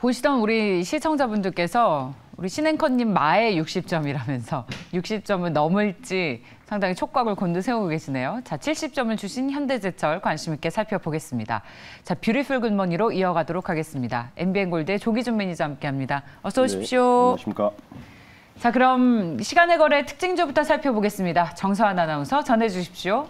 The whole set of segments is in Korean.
보시던 우리 시청자분들께서 우리 신앵커님 마에 60점이라면서 60점을 넘을지 상당히 촉각을 곤두세우고 계시네요. 자, 70점을 주신 현대제철 관심 있게 살펴보겠습니다. 자, 뷰티풀 굿모닝으로 이어가도록 하겠습니다. MBN골드의 조기준 매니저 함께합니다. 어서 오십시오. 네, 안녕하십니까. 자, 그럼 시간의 거래 특징주부터 살펴보겠습니다. 정서환 아나운서 전해주십시오.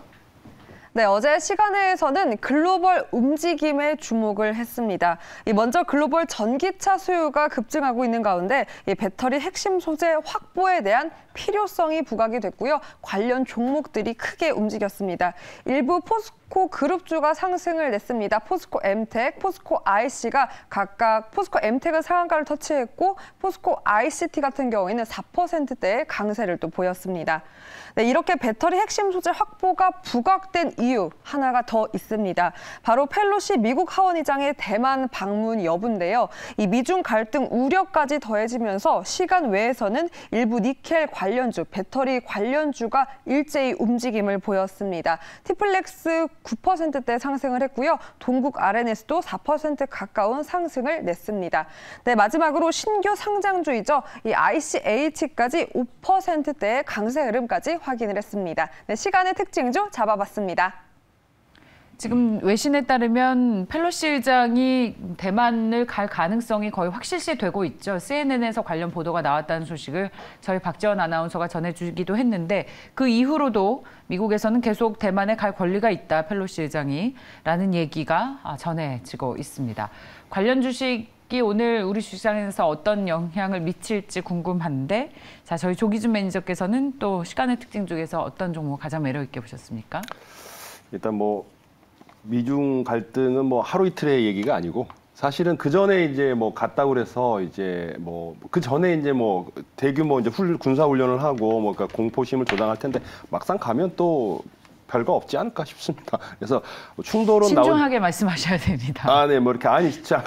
네, 어제 시간회에서는 글로벌 움직임에 주목을 했습니다. 먼저 글로벌 전기차 수요가 급증하고 있는 가운데 배터리 핵심 소재 확보에 대한 필요성이 부각이 됐고요. 관련 종목들이 크게 움직였습니다. 일부 포스코 그룹주가 상승을 냈습니다. 포스코 엠텍, 포스코 IC가 각각 포스코 엠텍은 상한가를 터치했고 포스코 ICT 같은 경우에는 4%대의 강세를 또 보였습니다. 네, 이렇게 배터리 핵심 소재 확보가 부각된 이유 하나가 더 있습니다. 바로 펠로시 미국 하원의장의 대만 방문 여부인데요. 이 미중 갈등 우려까지 더해지면서 시간 외에서는 일부 니켈 관련주, 배터리 관련주가 일제히 움직임을 보였습니다. 티플렉스 9%대 상승을 했고요. 동국 RNS도 4% 가까운 상승을 냈습니다. 네, 마지막으로 신규 상장주이죠. 이 ICH까지 5%대의 강세 흐름까지 확인을 했습니다. 네, 시간의 특징주 잡아봤습니다. 지금 외신에 따르면 펠로시 의장이 대만을 갈 가능성이 거의 확실시되고 있죠. CNN에서 관련 보도가 나왔다는 소식을 저희 박지원 아나운서가 전해주기도 했는데 그 이후로도 미국에서는 계속 대만에 갈 권리가 있다, 펠로시 의장이 라는 얘기가 전해지고 있습니다. 관련 주식이 오늘 우리 주식시장에서 어떤 영향을 미칠지 궁금한데, 자, 저희 조기준 매니저께서는 또 시간의 특징 중에서 어떤 종목 가장 매력 있게 보셨습니까? 일단 미중 갈등은 하루 이틀의 얘기가 아니고 사실은 그 전에 이제 갔다고 그래서 이제 그 전에 이제 대규모 이제 군사 훈련을 하고 그러니까 공포심을 조장할 텐데 막상 가면 또 별거 없지 않을까 싶습니다. 그래서 충돌은 신중하게 말씀하셔야 됩니다. 네, 이렇게 진짜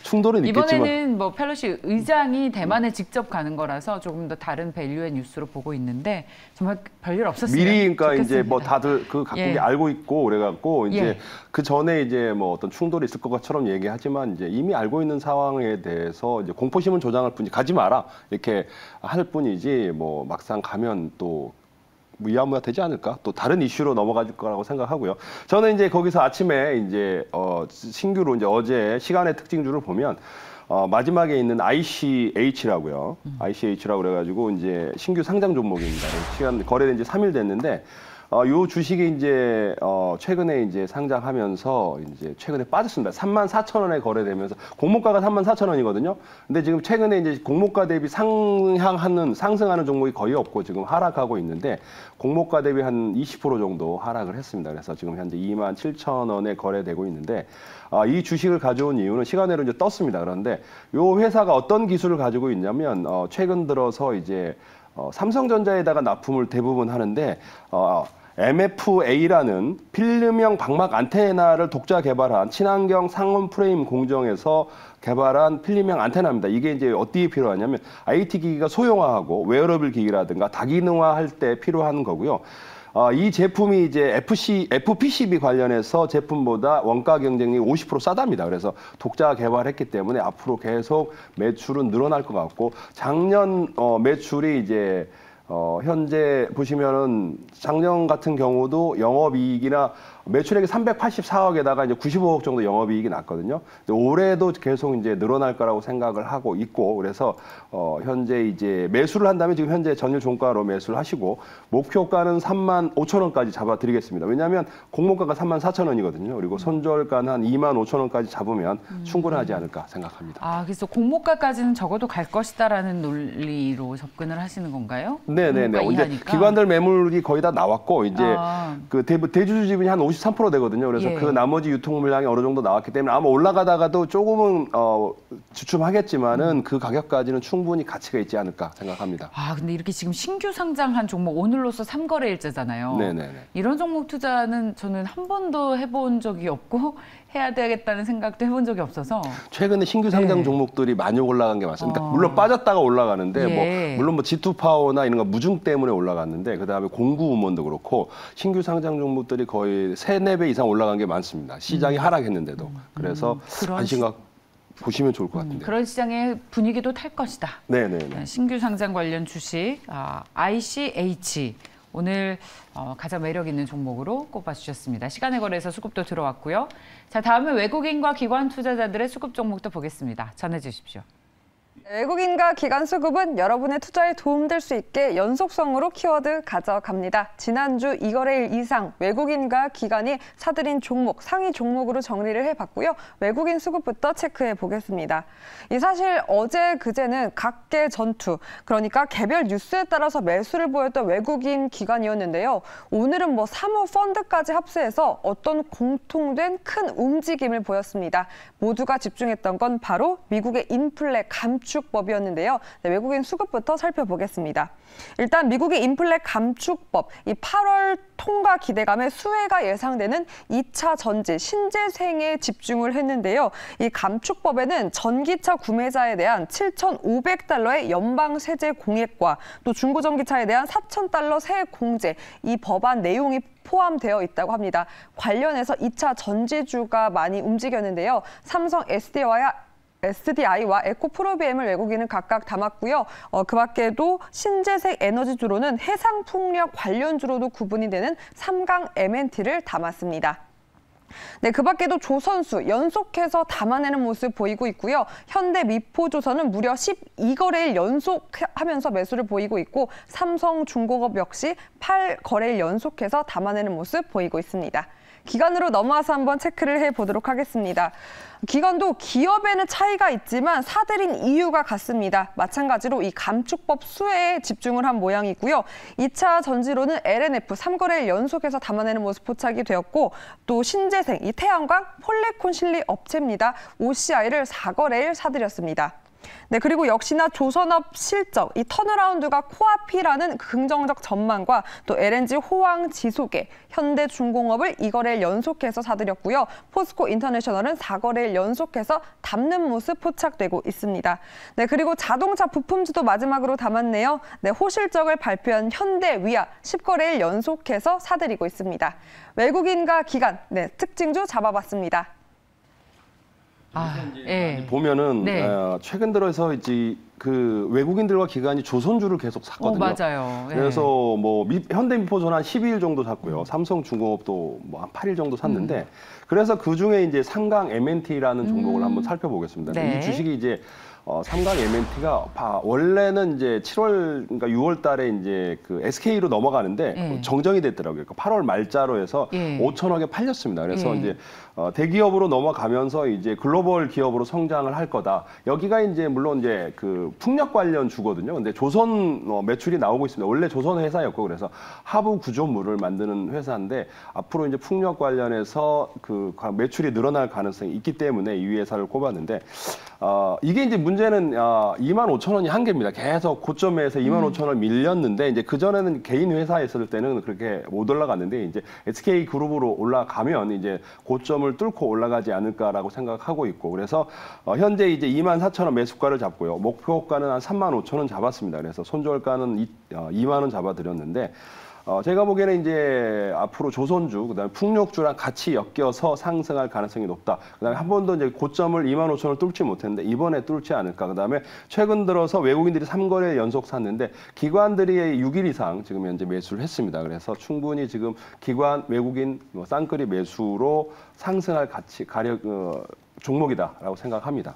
충돌은 있겠지만 이번에는 펠로시 의장이 대만에 직접 가는 거라서 조금 더 다른 밸류의 뉴스로 보고 있는데 정말 별일 없었으면 미리 그러니까 좋겠습니다. 이제 다들 각국이 알고 있고 그래갖고 이제 그 전에 이제 어떤 충돌이 있을 것처럼 얘기하지만 이제 이미 알고 있는 상황에 대해서 이제 공포심을 조장할 뿐이지 가지 마라 이렇게 할 뿐이지 막상 가면 또 위험해야 되지 않을까? 또 다른 이슈로 넘어갈 거라고 생각하고요. 저는 이제 거기서 아침에 이제 신규로 이제 어제 시간의 특징주를 보면 마지막에 있는 ICH라고요. ICH라고 그래가지고 이제 신규 상장 종목입니다. 시간 거래된 지 3일 됐는데 요 주식이 이제 최근에 이제 상장하면서 이제 최근에 빠졌습니다. 34,000원에 거래되면서 공모가가 34,000원이거든요. 근데 지금 최근에 이제 공모가 대비 상승하는 종목이 거의 없고 지금 하락하고 있는데 공모가 대비 한 20% 정도 하락을 했습니다. 그래서 지금 현재 27,000원에 거래되고 있는데 이 주식을 가져온 이유는 시간으로 이제 떴습니다. 그런데 요 회사가 어떤 기술을 가지고 있냐면 최근 들어서 이제 삼성전자에다가 납품을 대부분 하는데 MFA라는 필름형 방막 안테나를 독자 개발한 친환경 상온 프레임 공정에서 개발한 필름형 안테나입니다. 이게 이제 어디에 필요하냐면 IT 기기가 소형화하고 웨어러블 기기라든가 다기능화할 때 필요한 거고요. 이 제품이 이제 FPCB 관련해서 제품보다 원가 경쟁력이 50% 싸답니다. 그래서 독자가 개발했기 때문에 앞으로 계속 매출은 늘어날 것 같고 작년 매출이 이제 현재 보시면은 작년 같은 경우도 영업이익이나 매출액이 384억에다가 이제 95억 정도 영업이익이 났거든요. 올해도 계속 이제 늘어날 거라고 생각을 하고 있고 그래서 현재 이제 매수를 한다면 지금 현재 전일 종가로 매수를 하시고 목표가는 35,000원까지 잡아드리겠습니다. 왜냐하면 공모가가 34,000원이거든요. 그리고 손절가는 한 25,000원까지 잡으면 충분하지 않을까 생각합니다. 그래서 공모가까지는 적어도 갈 것이다라는 논리로 접근을 하시는 건가요? 네네네. 이제 기관들 매물이 거의 다 나왔고 이제 그 대주주 지분이 한 53% 되거든요. 그래서 그 나머지 유통 물량이 어느 정도 나왔기 때문에 아마 올라가다가도 조금은 주춤하겠지만은 그 가격까지는 충분히 가치가 있지 않을까 생각합니다. 근데 이렇게 지금 신규 상장한 종목 오늘로서 3거래일째잖아요. 네네네. 이런 종목 투자는 저는 한 번도 해본 적이 없고 해야 되겠다는 생각도 해본 적이 없어서 최근에 신규 상장 종목들이 많이 올라간 게 맞습니다. 물론 빠졌다가 올라가는데 물론 G2 파워나 이런 거 무중 때문에 올라갔는데 그다음에 공구 음원도 그렇고 신규 상장 종목들이 거의 3-4배 이상 올라간 게 많습니다. 시장이 하락했는데도. 그래서 관심과 보시면 좋을 것 같은데. 그런 시장의 분위기도 탈 것이다. 네네네. 신규 상장 관련 주식 ICH 오늘 가장 매력 있는 종목으로 꼽아주셨습니다. 시간의 거래에서 수급도 들어왔고요. 자, 다음은 외국인과 기관 투자자들의 수급 종목도 보겠습니다. 전해주십시오. 외국인과 기관 수급은 여러분의 투자에 도움될 수 있게 연속성으로 키워드 가져갑니다. 지난주 2거래일 이상 외국인과 기관이 사들인 종목, 상위 종목으로 정리를 해봤고요. 외국인 수급부터 체크해 보겠습니다. 사실 어제 그제는 각계 전투, 그러니까 개별 뉴스에 따라서 매수를 보였던 외국인 기관이었는데요. 오늘은 사모 펀드까지 합세해서 어떤 공통된 큰 움직임을 보였습니다. 모두가 집중했던 건 바로 미국의 인플레 감축법이었는데요. 외국인 수급부터 살펴보겠습니다. 일단 미국의 인플레 감축법, 이 8월 통과 기대감에 수혜가 예상되는 2차 전지, 신재생에 집중을 했는데요. 이 감축법에는 전기차 구매자에 대한 7,500달러의 연방 세제 공액과 또 중고전기차에 대한 4,000달러 세액 공제, 이 법안 내용이 포함되어 있다고 합니다. 관련해서 2차 전지주가 많이 움직였는데요. 삼성 SDI와 에코프로비엠을 외국인은 각각 담았고요. 그 밖에도 신재생 에너지주로는 해상풍력 관련주로도 구분이 되는 삼강 M&T를 담았습니다. 네, 그 밖에도 조선수 연속해서 담아내는 모습 보이고 있고요. 현대미포조선은 무려 12거래일 연속하면서 매수를 보이고 있고 삼성중공업 역시 8거래일 연속해서 담아내는 모습 보이고 있습니다. 기관으로 넘어와서 한번 체크를 해보도록 하겠습니다. 기관도 기업에는 차이가 있지만 사들인 이유가 같습니다. 마찬가지로 이 감축법 수혜에 집중을 한 모양이고요. 2차 전지로는 LNF 3거래일 연속해서 담아내는 모습 포착이 되었고 또 신재생, 이 태양광, 폴리콘 실리 업체입니다. OCI를 4거래일 사들였습니다. 네, 그리고 역시나 조선업 실적, 이 턴어라운드가 코앞이라는 긍정적 전망과 또 LNG 호황 지속에 현대중공업을 2거래일 연속해서 사들였고요. 포스코 인터내셔널은 4거래일 연속해서 담는 모습 포착되고 있습니다. 네, 그리고 자동차 부품주도 마지막으로 담았네요. 네, 호실적을 발표한 현대위아 10거래일 연속해서 사들이고 있습니다. 외국인과 기관, 네, 특징주 잡아봤습니다. 예. 보면은 네. 최근 들어서 이제 그 외국인들과 기관이 조선주를 계속 샀거든요. 맞아요. 예. 그래서 현대미포전 한 12일 정도 샀고요. 삼성중공업도 한 8일 정도 샀는데 그래서 그 중에 이제 삼강 M&T라는 종목을 한번 살펴보겠습니다. 네. 이 주식이 이제 삼강 M&T가 원래는 이제 7월 그러니까 6월 달에 이제 그 SK로 넘어가는데 정정이 됐더라고요. 그러니까 8월 말자로 해서 5천억에 팔렸습니다. 그래서 이제 대기업으로 넘어가면서 이제 글로벌 기업으로 성장을 할 거다. 여기가 이제 물론 이제 그 풍력 관련 주거든요. 근데 조선 매출이 나오고 있습니다. 원래 조선 회사였고 그래서 하부 구조물을 만드는 회사인데 앞으로 이제 풍력 관련해서 그 매출이 늘어날 가능성이 있기 때문에 이 회사를 꼽았는데 이게 이제 문제는 25,000원이 한계입니다. 계속 고점에서 25,000원 밀렸는데 이제 그 전에는 개인 회사에 있을 때는 그렇게 못 올라갔는데 이제 SK 그룹으로 올라가면 이제 고점을 뚫고 올라가지 않을까라고 생각하고 있고 그래서 현재 이제 24,000원 매수가를 잡고요. 목표가는 한 35,000원 잡았습니다. 그래서 손절가는 2만 원 잡아드렸는데 제가 보기에는 이제 앞으로 조선주, 그다음에 풍력주랑 같이 엮여서 상승할 가능성이 높다. 그다음에 한 번도 이제 고점을 25,000원을 뚫지 못했는데 이번에 뚫지 않을까. 그다음에 최근 들어서 외국인들이 3거래 연속 샀는데 기관들이 6일 이상 지금 현재 매수를 했습니다. 그래서 충분히 지금 기관, 외국인 쌍끌이 매수로 상승할 종목이다라고 생각합니다.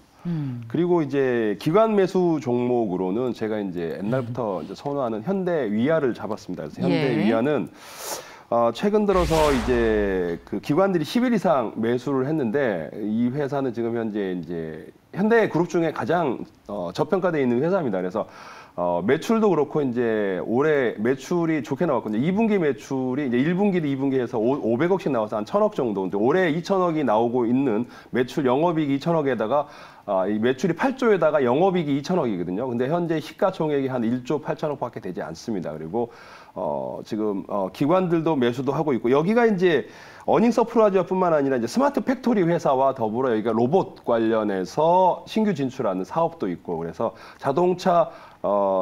그리고 이제 기관 매수 종목으로는 제가 이제 옛날부터 이제 선호하는 현대위아를 잡았습니다. 그래서 현대위아는 최근 들어서 이제 그 기관들이 10일 이상 매수를 했는데 이 회사는 지금 현재 이제 현대그룹 중에 가장 저평가되어 있는 회사입니다. 그래서 매출도 그렇고 이제 올해 매출이 좋게 나왔거든요. 2분기 매출이 이제 1분기도 2분기에서 500억씩 나와서 한 1,000억 정도. 이제 올해 2,000억이 나오고 있는 매출 영업이익 2,000억에다가 이 매출이 8조에다가 영업이익이 2,000억이거든요. 근데 현재 시가총액이 한 1조 8천억밖에 되지 않습니다. 그리고 지금 기관들도 매수도 하고 있고 여기가 이제 어닝 서프라이즈뿐만 아니라 이제 스마트 팩토리 회사와 더불어 여기가 로봇 관련해서 신규 진출하는 사업도 있고 그래서 자동차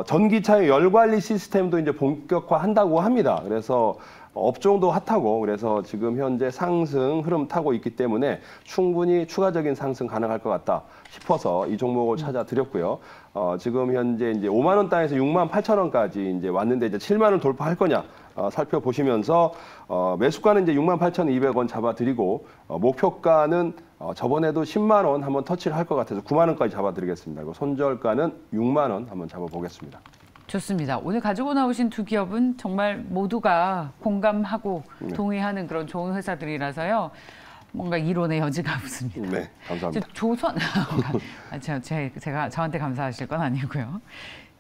전기차의 열 관리 시스템도 이제 본격화한다고 합니다. 그래서 업종도 핫하고 그래서 지금 현재 상승 흐름 타고 있기 때문에 충분히 추가적인 상승 가능할 것 같다 싶어서 이 종목을 찾아드렸고요. 지금 현재 이제 5만 원 땅에서 6만 8천 원까지 이제 왔는데 이제 7만 원 돌파할 거냐 살펴보시면서 매수가는 이제 6만 8,200원 잡아드리고 목표가는 저번에도 10만 원 한번 터치를 할 것 같아서 9만 원까지 잡아드리겠습니다. 그리고 손절가는 6만 원 한번 잡아보겠습니다. 좋습니다. 오늘 가지고 나오신 두 기업은 정말 모두가 공감하고 동의하는 그런 좋은 회사들이라서요. 뭔가 이론의 여지가 없습니다. 네, 감사합니다. 조선, 제가 저한테 감사하실 건 아니고요.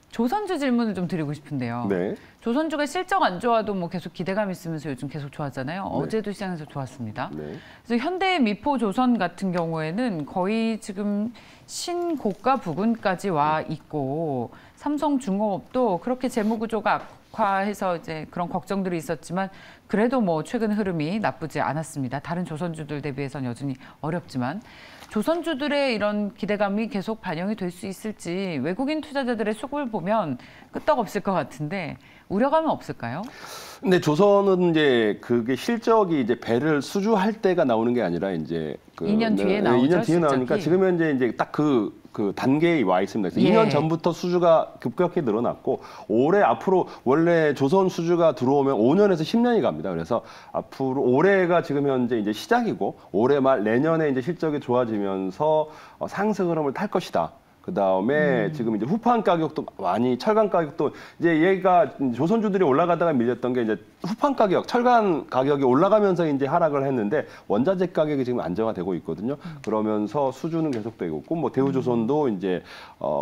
조선주 질문을 좀 드리고 싶은데요. 네. 조선주가 실적 안 좋아도 뭐 계속 기대감 있으면서 요즘 계속 좋았잖아요. 네. 어제도 시장에서 좋았습니다. 네. 그래서 현대, 미포, 조선 같은 경우에는 거의 지금 신고가 부근까지 와 있고 삼성중공업도 그렇게 재무구조가 악화해서 이제 그런 걱정들이 있었지만 그래도 뭐 최근 흐름이 나쁘지 않았습니다. 다른 조선주들 대비해서는 여전히 어렵지만 조선주들의 이런 기대감이 계속 반영이 될 수 있을지 외국인 투자자들의 수급을 보면 끄떡없을 것 같은데 우려감은 없을까요? 근데 조선은 이제 그게 실적이 이제 배를 수주할 때가 나오는 게 아니라 이제 2년 뒤에 나오죠. 2년 뒤에 나오니까 실적이. 지금 현재 이제 딱 그 단계에 와 있습니다. 그래서 예. 2년 전부터 수주가 급격히 늘어났고 올해 앞으로 원래 조선 수주가 들어오면 5년에서 10년이 갑니다. 그래서 앞으로 올해가 지금 현재 이제 시작이고 올해 말 내년에 이제 실적이 좋아지면서 상승 흐름을 탈 것이다. 그 다음에 지금 이제 후판 가격도 많이 철강 가격도 이제 얘가 조선주들이 올라가다가 밀렸던 게 이제 후판 가격, 철강 가격이 올라가면서 이제 하락을 했는데 원자재 가격이 지금 안정화되고 있거든요. 그러면서 수주는 계속되고 있고 뭐 대우조선도 이제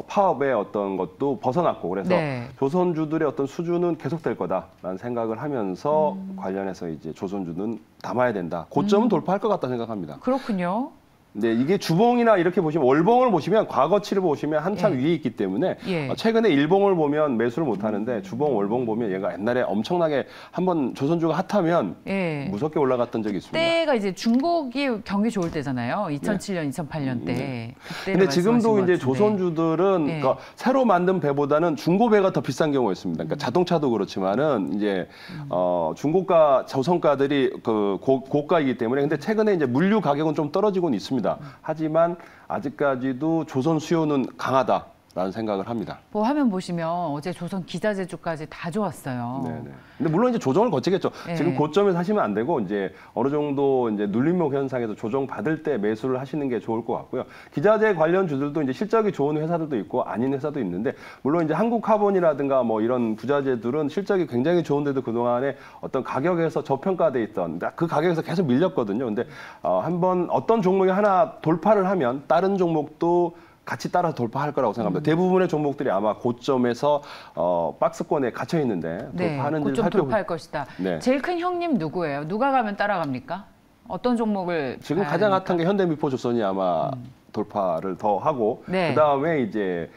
파업의 어떤 것도 벗어났고 그래서 네. 조선주들의 어떤 수주는 계속될 거다라는 생각을 하면서 관련해서 이제 조선주는 담아야 된다. 고점은 돌파할 것 같다 생각합니다. 그렇군요. 네, 이게 주봉이나 이렇게 보시면 월봉을 보시면 과거치를 보시면 한참 예. 위에 있기 때문에 예. 최근에 일봉을 보면 매수를 못 하는데 주봉, 월봉 보면 얘가 옛날에 엄청나게 한번 조선주가 핫하면 예. 무섭게 올라갔던 적이 있습니다. 때가 이제 중국이 경기 좋을 때잖아요. 2007년, 2008년 때. 근데 지금도 이제 조선주들은 네. 그러니까 새로 만든 배보다는 중고 배가 더 비싼 경우가 있습니다. 그러니까 자동차도 그렇지만은 이제 중고가 저성가들이 그 고가이기 때문에 근데 최근에 이제 물류 가격은 좀 떨어지고는 있습니다. 하지만 아직까지도 조선 수요는 강하다라는 생각을 합니다. 뭐 화면 보시면 어제 조선 기자재주까지 다 좋았어요. 네네. 근데 물론 이제 조정을 거치겠죠. 네. 지금 고점에서 하시면 안 되고 이제 어느 정도 이제 눌림목 현상에서 조정 받을 때 매수를 하시는 게 좋을 것 같고요. 기자재 관련 주들도 이제 실적이 좋은 회사들도 있고 아닌 회사도 있는데 물론 이제 한국카본이라든가 뭐 이런 부자재들은 실적이 굉장히 좋은데도 그동안에 어떤 가격에서 저평가돼 있던 그 가격에서 계속 밀렸거든요. 근데 한번 어떤 종목이 하나 돌파를 하면 다른 종목도 같이 따라서 돌파할 거라고 생각합니다. 대부분의 종목들이 아마 고점에서 박스권에 갇혀 있는데 네, 돌파하는지 고점 돌파할 것이다. 네. 제일 큰 형님 누구예요? 누가 가면 따라갑니까? 어떤 종목을 지금 봐야 가장 됩니까? 핫한 게 현대미포조선이 아마 돌파를 더 하고 네. 그 다음에 이제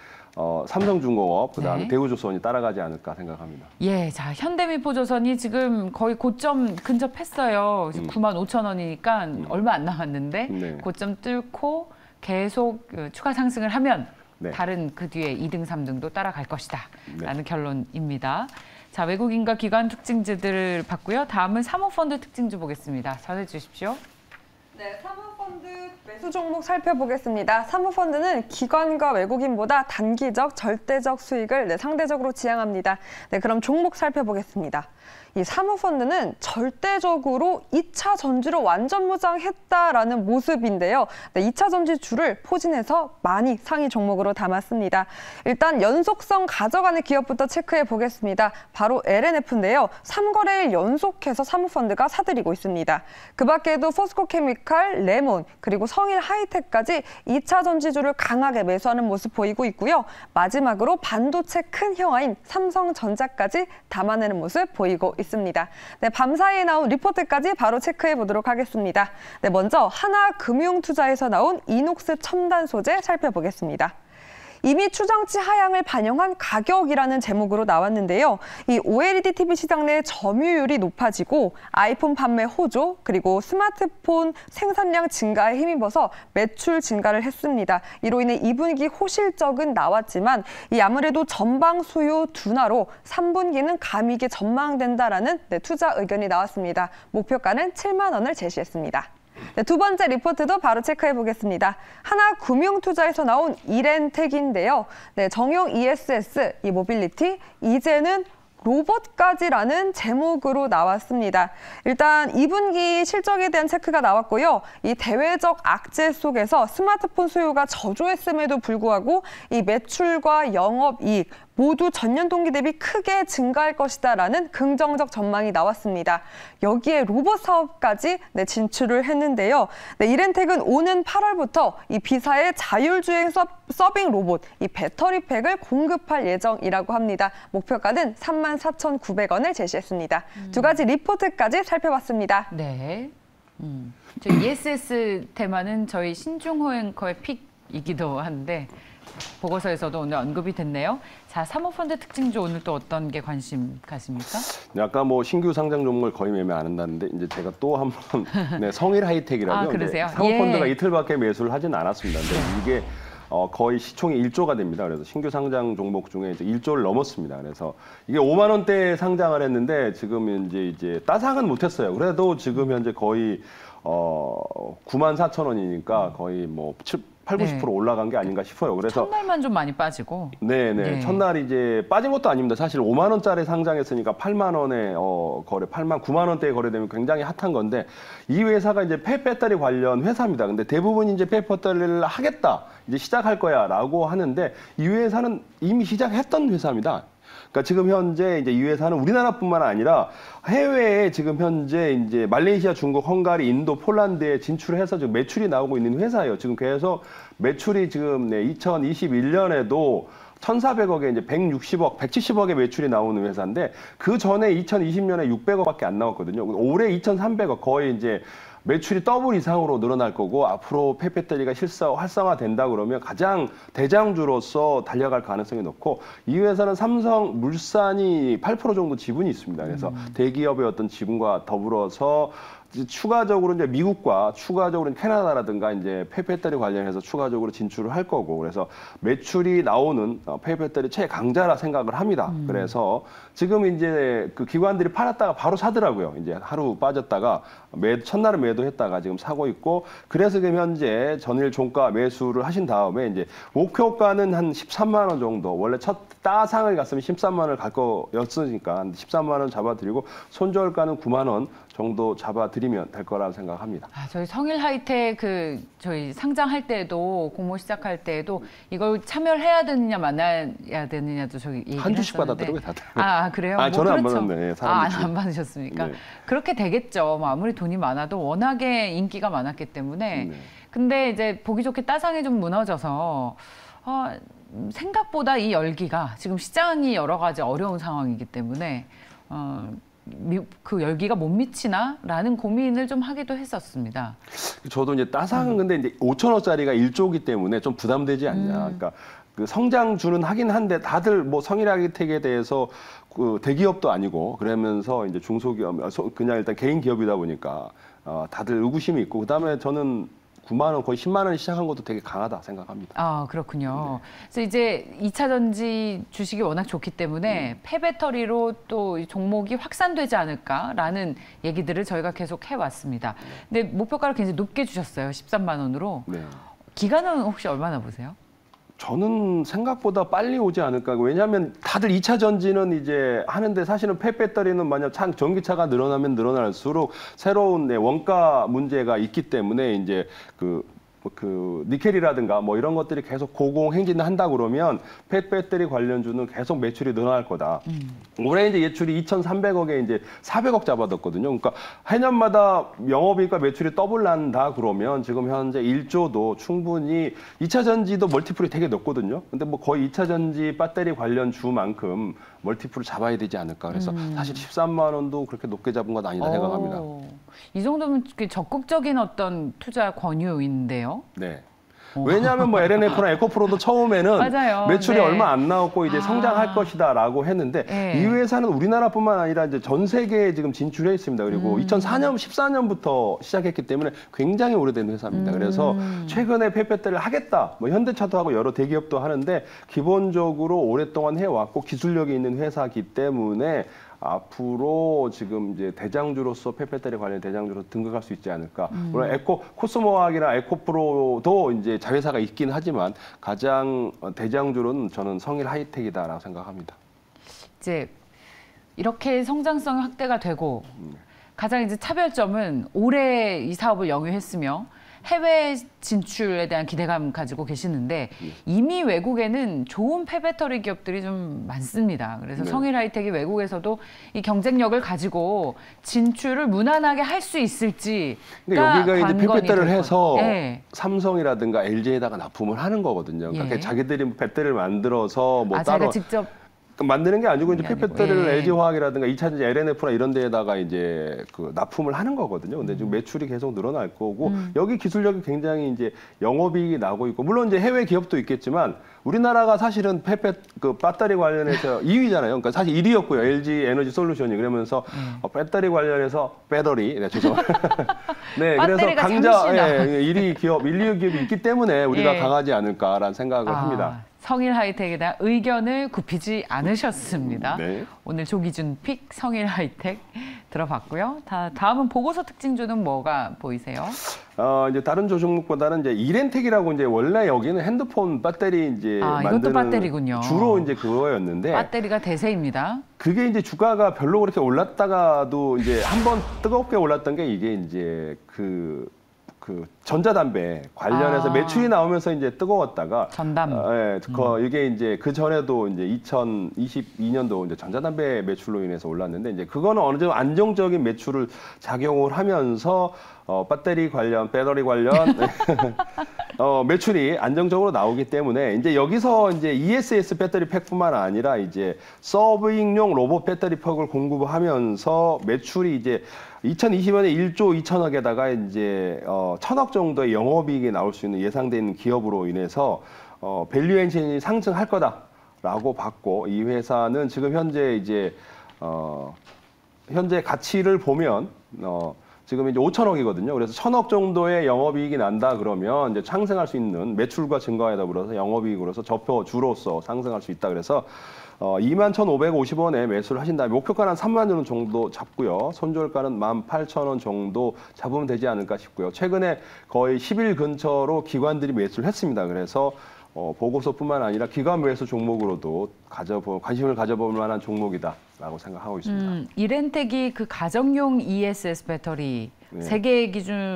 삼성중공업, 그 다음에 네. 대우조선이 따라가지 않을까 생각합니다. 예, 자 현대미포조선이 지금 거의 고점 근접했어요. 95,000원이니까 얼마 안 남았는데 네. 고점 뚫고 계속 추가 상승을 하면 네. 다른 그 뒤에 2등, 3등도 따라갈 것이다 라는 네. 결론입니다. 자 외국인과 기관 특징주들을 봤고요. 다음은 사모펀드 특징주 보겠습니다. 전해 주십시오. 네, 사모펀드 매수 종목 살펴보겠습니다. 사모펀드는 기관과 외국인보다 단기적, 절대적 수익을 상대적으로 지향합니다. 네, 그럼 종목 살펴보겠습니다. 이 사모펀드는 절대적으로 2차 전지로 완전 무장했다라는 모습인데요. 네, 2차 전지주를 포진해서 많이 상위 종목으로 담았습니다. 일단 연속성 가져가는 기업부터 체크해 보겠습니다. 바로 LNF인데요. 3거래일 연속해서 사모펀드가 사들이고 있습니다. 그 밖에도 포스코케미칼, 레몬, 그리고 성일 하이텍까지 2차 전지주를 강하게 매수하는 모습 보이고 있고요. 마지막으로 반도체 큰 형아인 삼성전자까지 담아내는 모습 보이고 있습니다. 네, 밤사이에 나온 리포트까지 바로 체크해 보도록 하겠습니다. 네, 먼저 하나금융투자에서 나온 이녹스 첨단 소재 살펴보겠습니다. 이미 추정치 하향을 반영한 가격이라는 제목으로 나왔는데요. 이 OLED TV 시장 내 점유율이 높아지고 아이폰 판매 호조, 그리고 스마트폰 생산량 증가에 힘입어서 매출 증가를 했습니다. 이로 인해 2분기 호실적은 나왔지만 아무래도 전방 수요 둔화로 3분기는 감익이 전망된다라는 투자 의견이 나왔습니다. 목표가는 7만 원을 제시했습니다. 네, 두 번째 리포트도 바로 체크해 보겠습니다. 하나금융투자에서 나온 이렌텍인데요. 네, 정용 ESS, 이 모빌리티, 이제는 로봇까지라는 제목으로 나왔습니다. 일단 2분기 실적에 대한 체크가 나왔고요. 이 대외적 악재 속에서 스마트폰 수요가 저조했음에도 불구하고 이 매출과 영업이익 모두 전년 동기 대비 크게 증가할 것이다라는 긍정적 전망이 나왔습니다. 여기에 로봇 사업까지 진출을 했는데요. 이렌텍은 오는 8월부터 이 비사의 자율주행 서빙 로봇, 이 배터리팩을 공급할 예정이라고 합니다. 목표가는 34,900원을 제시했습니다. 두 가지 리포트까지 살펴봤습니다. 네. 저 ESS 테마는 저희 신중호 앵커의 픽이기도 한데 보고서에서도 오늘 언급이 됐네요. 자, 사모펀드 특징주 오늘 또 어떤 게 관심 가십니까? 네, 아까 뭐 신규 상장 종목을 거의 매매 안 한다는데 이제 제가 또 한 번 네, 성일 하이텍이라고요. 그러세요? 사모펀드가 이틀밖에 매수를 하진 않았습니다. 근데 이게 거의 시총이 1조가 됩니다. 그래서 신규 상장 종목 중에 이제 1조를 넘었습니다. 그래서 이게 5만 원대에 상장을 했는데 지금 이제 따상은 못했어요. 그래도 지금 현재 거의 94,000원이니까 거의 뭐 80, 90% 올라간 게 아닌가 싶어요. 그래서 첫날만 좀 많이 빠지고. 네. 첫날 이제 빠진 것도 아닙니다. 사실 5만 원짜리 상장했으니까 8만 원에 거래, 9만 원대에 거래되면 굉장히 핫한 건데 이 회사가 이제 폐배터리 관련 회사입니다. 근데 대부분 이제 폐배터리를 하겠다, 이제 시작할 거야라고 하는데 이 회사는 이미 시작했던 회사입니다. 그러니까 지금 현재 이제 이 회사는 우리나라뿐만 아니라 해외에 지금 현재 이제 말레이시아, 중국, 헝가리, 인도, 폴란드에 진출해서 지금 매출이 나오고 있는 회사예요. 지금 계속 매출이 지금 2021년에도 1,400억에 이제 160억, 170억의 매출이 나오는 회사인데 그 전에 2020년에 600억밖에 안 나왔거든요. 올해 2,300억, 거의 이제 매출이 더블 이상으로 늘어날 거고 앞으로 폐배터리가 활성화된다 그러면 가장 대장주로서 달려갈 가능성이 높고 이 회사는 삼성물산이 8% 정도 지분이 있습니다. 그래서 대기업의 어떤 지분과 더불어서 추가적으로 이제 미국과 추가적으로 캐나다라든가 이제 폐배터리 관련해서 추가적으로 진출을 할 거고 그래서 매출이 나오는 폐배터리 최강자라 생각을 합니다. 그래서 지금 이제 그 기관들이 팔았다가 바로 사더라고요. 이제 하루 빠졌다가 첫날은 매도했다가 지금 사고 있고 그래서 지금 현재 전일 종가 매수를 하신 다음에 이제 목표가는 한 13만 원 정도 원래 첫 따상을 갔으면 13만 원을 갈 거였으니까 13만 원 잡아드리고 손절가는 9만 원 정도 잡아드리면 될 거라고 생각합니다. 저희 성일 하이텍 저희 상장할 때도 공모 시작할 때도 이걸 참여를 해야 되느냐 말아야 되느냐도 저기 얘기를 한 주씩 했었는데. 받았더라고요, 다들. 그래요? 저는 안 그렇죠. 받았네. 안 받으셨습니까? 네. 그렇게 되겠죠. 뭐 아무리 돈이 많아도 워낙에 인기가 많았기 때문에. 네. 근데 이제 보기 좋게 따상이 좀 무너져서 생각보다 이 열기가 지금 시장이 여러 가지 어려운 상황이기 때문에 그 열기가 못 미치나라는 고민을 좀 하기도 했었습니다. 저도 이제 따상은 근데 이제 5천원짜리가 1조기 때문에 좀 부담되지 않냐. 그러니까 그 성장주는 하긴 한데 다들 뭐 성일하이텍에 대해서 그 대기업도 아니고 그러면서 이제 중소기업 그냥 일단 개인 기업이다 보니까 다들 의구심이 있고 그다음에 저는 9만 원, 거의 10만 원 시작한 것도 되게 강하다 생각합니다. 그렇군요. 네. 그래서 이제 2차 전지 주식이 워낙 좋기 때문에 폐배터리로 또 종목이 확산되지 않을까라는 얘기들을 저희가 계속 해왔습니다. 근데 목표가를 굉장히 높게 주셨어요. 13만 원으로. 네. 기간은 혹시 얼마나 보세요? 저는 생각보다 빨리 오지 않을까. 왜냐하면 다들 2차 전지는 이제 하는데 사실은 폐배터리는 만약 전기차가 늘어나면 늘어날수록 새로운 원가 문제가 있기 때문에 이제 그 니켈이라든가 뭐 이런 것들이 계속 고공행진을 한다 그러면 폐배터리 관련주는 계속 매출이 늘어날 거다. 올해 이제 예출이 2,300억에 이제 400억 잡아뒀거든요. 그러니까 해년마다 영업이익과 매출이 더블 난다 그러면 지금 현재 1조도 충분히 2차 전지도 멀티플이 되게 높거든요. 근데 뭐 거의 2차 전지 배터리 관련 주만큼 멀티플을 잡아야 되지 않을까. 그래서 사실 13만 원도 그렇게 높게 잡은 건 아니다 생각합니다. 이 정도면 적극적인 어떤 투자 권유인데요. 네. 왜냐하면 뭐 LNF나 에코프로도 처음에는 맞아요. 매출이 네. 얼마 안 나왔고 이제 성장할 것이다라고 했는데 네. 이 회사는 우리나라뿐만 아니라 이제 전 세계에 지금 진출해 있습니다. 그리고 14년부터 시작했기 때문에 굉장히 오래된 회사입니다. 그래서 최근에 폐배터리를 하겠다. 뭐 현대차도 하고 여러 대기업도 하는데 기본적으로 오랫동안 해왔고 기술력이 있는 회사이기 때문에 앞으로 지금 이제 대장주로서 폐배터리 관련 대장주로 등극할 수 있지 않을까. 물론 코스모학이나 에코프로도 이제 자회사가 있긴 하지만 가장 대장주로는 저는 성일 하이텍이다라고 생각합니다. 이제 이렇게 성장성이 확대가 되고 가장 이제 차별점은 올해 이 사업을 영위했으며 해외 진출에 대한 기대감 가지고 계시는데 이미 외국에는 좋은 폐배터리 기업들이 좀 많습니다. 그래서 네. 성일 하이텍이 외국에서도 이 경쟁력을 가지고 진출을 무난하게 할 수 있을지가 그러니까 여기가 이제 관건이 폐배터리를 될 해서 것. 예. 삼성이라든가 LG에다가 납품을 하는 거거든요. 그러니까 예. 자기들이 배터리를 만들어서 뭐 자기가 따로 직접 만드는 게 아니고 이제 그게 아니고, 폐배터리를 예. LG화학이라든가 2차전지 LNF나 이런 데에다가 이제 그 납품을 하는 거거든요. 근데 지금 매출이 계속 늘어날 거고 여기 기술력이 굉장히 이제 영업이익이 나고 있고 물론 이제 해외 기업도 있겠지만 우리나라가 사실은 그 배터리 관련해서 2위잖아요. 그러니까 사실 1위였고요. LG 에너지 솔루션이 그러면서 배터리 관련해서 배터리 네, 죄송합니다. 네, 그래서 배터리가 강자 잠시나. 1위 기업이 있기 때문에 우리가 예. 강하지 않을까라는 생각을 합니다. 성일 하이텍에 대한 의견을 굽히지 않으셨습니다. 네. 오늘 조기준 픽 성일 하이텍 들어봤고요. 다음은 보고서 특징주는 뭐가 보이세요? 이제 다른 종목보다는 이제 이렌텍이라고 이제 원래 여기는 핸드폰 배터리 이제 이것도 배터리군요. 주로 이제 그거였는데 배터리가 대세입니다. 그게 이제 주가가 별로 그렇게 올랐다가도 이제 한번 뜨겁게 올랐던 게 이게 이제 그 전자담배 관련해서 매출이 나오면서 이제 뜨거웠다가 전담. 이게 이제 그 전에도 이제 2022년도 이제 전자담배 매출로 인해서 올랐는데 이제 그거는 어느 정도 안정적인 매출을 작용을 하면서 배터리 관련 매출이 안정적으로 나오기 때문에 이제 여기서 이제 ESS 배터리 팩뿐만 아니라 이제 서브잉용 로봇 배터리 팩을 공급하면서 매출이 이제 2020년에 1조 2천억에다가 이제 1,000억 정도의 영업이익이 나올 수 있는 예상되는 기업으로 인해서 밸류에이션이 상승할 거다라고 봤고 이 회사는 지금 현재 이제 현재 가치를 보면 지금 이제 5천억이거든요. 그래서 1,000억 정도의 영업이익이 난다 그러면 이제 상승할 수 있는 매출과 증가에 더불어서 영업이익으로서 주로서 상승할 수 있다. 그래서 21,550원에 매수를 하신 다음에 목표가는 3만 원 정도 잡고요. 손절가는 18,000원 정도 잡으면 되지 않을까 싶고요. 최근에 거의 10일 근처로 기관들이 매수를 했습니다. 그래서 보고서뿐만 아니라 기관 매수 종목으로도 관심을 가져볼 만한 종목이다라고 생각하고 있습니다. 이렌텍이 그 가정용 ESS 배터리 네.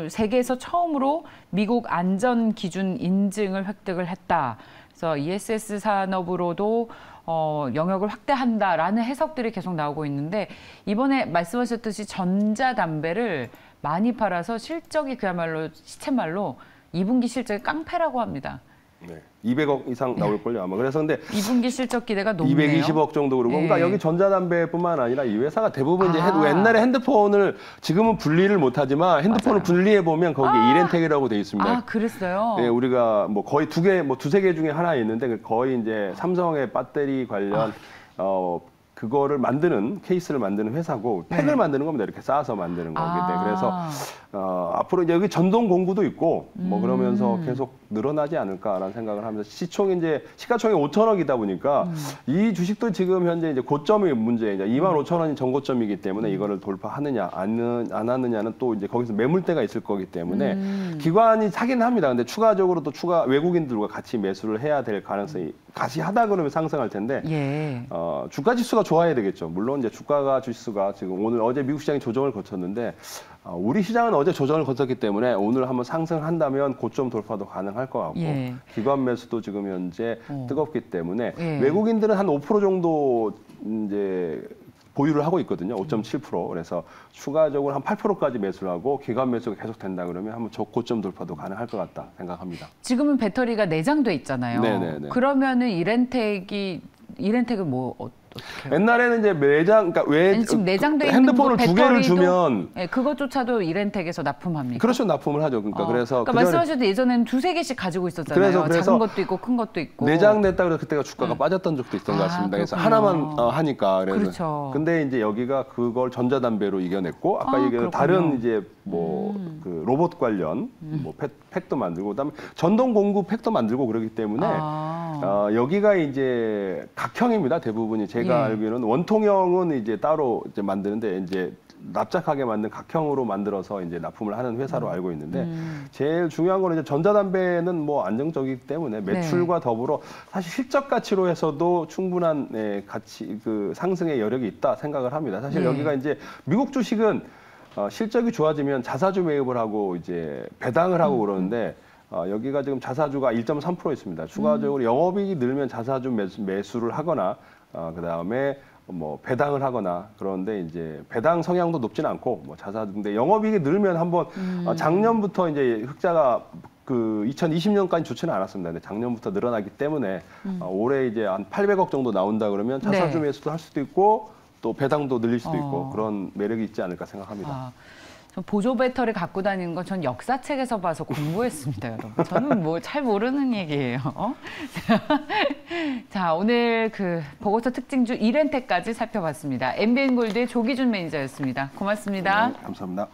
세계에서 처음으로 미국 안전 기준 인증을 획득을 했다. 그래서 ESS 산업으로도 영역을 확대한다라는 해석들이 계속 나오고 있는데 이번에 말씀하셨듯이 전자담배를 많이 팔아서 실적이 그야말로 시쳇말로 2분기 실적이 깡패라고 합니다. 네. 200억 이상 나올걸요 아마. 그래서 근데 2분기 실적 기대가 높네요. 220억 정도 그러고 예. 그러니까 여기 전자담배뿐만 아니라 이 회사가 대부분 이제 옛날에 핸드폰을 지금은 분리를 못하지만 핸드폰을 분리해 보면 거기에 이렌텍이라고 돼 있습니다. 그랬어요? 네, 우리가 뭐 거의 두세 개 중에 하나 있는데 거의 이제 삼성의 배터리 관련 그거를 만드는 케이스를 만드는 회사고 팩을 만드는 겁니다. 이렇게 쌓아서 만드는 거기 때문에 그래서 앞으로 이제 여기 전동 공구도 있고 뭐 그러면서 계속 늘어나지 않을까라는 생각을 하면서 시가총이 5천억이다 보니까 이 주식도 지금 현재 이제 고점이 문제 이제 25,000원이 전고점이기 때문에 이거를 돌파하느냐 안 하느냐는 또 이제 거기서 매물대가 있을 거기 때문에 기관이 사긴 합니다. 근데 추가적으로 또 외국인들과 같이 매수를 해야 될 가능성이 같이 하다 그러면 상승할 텐데 예. 주가 지수가 좋아야 되겠죠. 물론 이제 지수가 지금 어제 미국 시장이 조정을 거쳤는데 우리 시장은 어제 조정을 거쳤기 때문에 오늘 한번 상승한다면 고점 돌파도 가능할 것 같고 예. 기관 매수도 지금 현재 뜨겁기 때문에 예. 외국인들은 한 5% 정도 이제 보유를 하고 있거든요. 5.7%. 그래서 추가적으로 한 8%까지 매수를 하고 기관 매수가 계속 된다 그러면 한번 고점 돌파도 가능할 것 같다 생각합니다. 지금은 배터리가 내장돼 있잖아요. 네네네. 그러면은 이렌텍은 뭐 어떻게? 옛날에는 이제 매장, 그러니까 아니, 지금 내장돼 있는 핸드폰을 거 두 개를 배터리도- 주면 네, 그것조차도 이렌텍에서 납품합니까? 그렇죠, 납품을 하죠. 그러니까 그래서 그러니까 말씀하셨듯이 예전에는 두세 개씩 가지고 있었잖아요. 그래서 작은 것도 있고 큰 것도 있고. 내장 냈다 그래서 그때가 주가가 빠졌던 적도 있던 것 같습니다. 그래서 그렇군요. 하나만 하니까 그래서 그렇죠. 근데 이제 여기가 그걸 전자담배로 이겨냈고 아까 얘기한 그렇군요. 다른 이제 뭐 그 로봇 관련 뭐 팩도 만들고 그다음에 전동 공구 팩도 만들고 그러기 때문에 여기가 이제 각형입니다. 대부분이 제가 예. 알기로는 원통형은 이제 따로 이제 만드는데 이제 납작하게 만든 각형으로 만들어서 이제 납품을 하는 회사로 알고 있는데 제일 중요한 거는 이제 전자담배는 뭐 안정적이기 때문에 매출과 더불어 사실 실적 가치로 해서도 충분한 가치 그 상승의 여력이 있다 생각을 합니다. 사실 예. 여기가 이제 미국 주식은 실적이 좋아지면 자사주 매입을 하고 이제 배당을 하고 그러는데 여기가 지금 자사주가 1.3% 있습니다. 추가적으로 영업이익이 늘면 자사주 매수를 하거나 그다음에 뭐 배당을 하거나 그런데 이제 배당 성향도 높지는 않고 뭐 자사주인데 영업이익이 늘면 한번 작년부터 이제 흑자가 그 2020년까지 좋지는 않았습니다. 근데 작년부터 늘어나기 때문에 올해 이제 한 800억 정도 나온다 그러면 자사주 네. 매수도 할 수도 있고 또 배당도 늘릴 수도 있고 그런 매력이 있지 않을까 생각합니다. 전 보조 배터리 갖고 다니는 건 전 역사책에서 봐서 공부했습니다, 여러분. 저는 뭐 잘 모르는 얘기예요. 자, 오늘 그 보고서 특징주 이렌텍까지 살펴봤습니다. MBN골드의 조기준 매니저였습니다. 고맙습니다. 네, 감사합니다.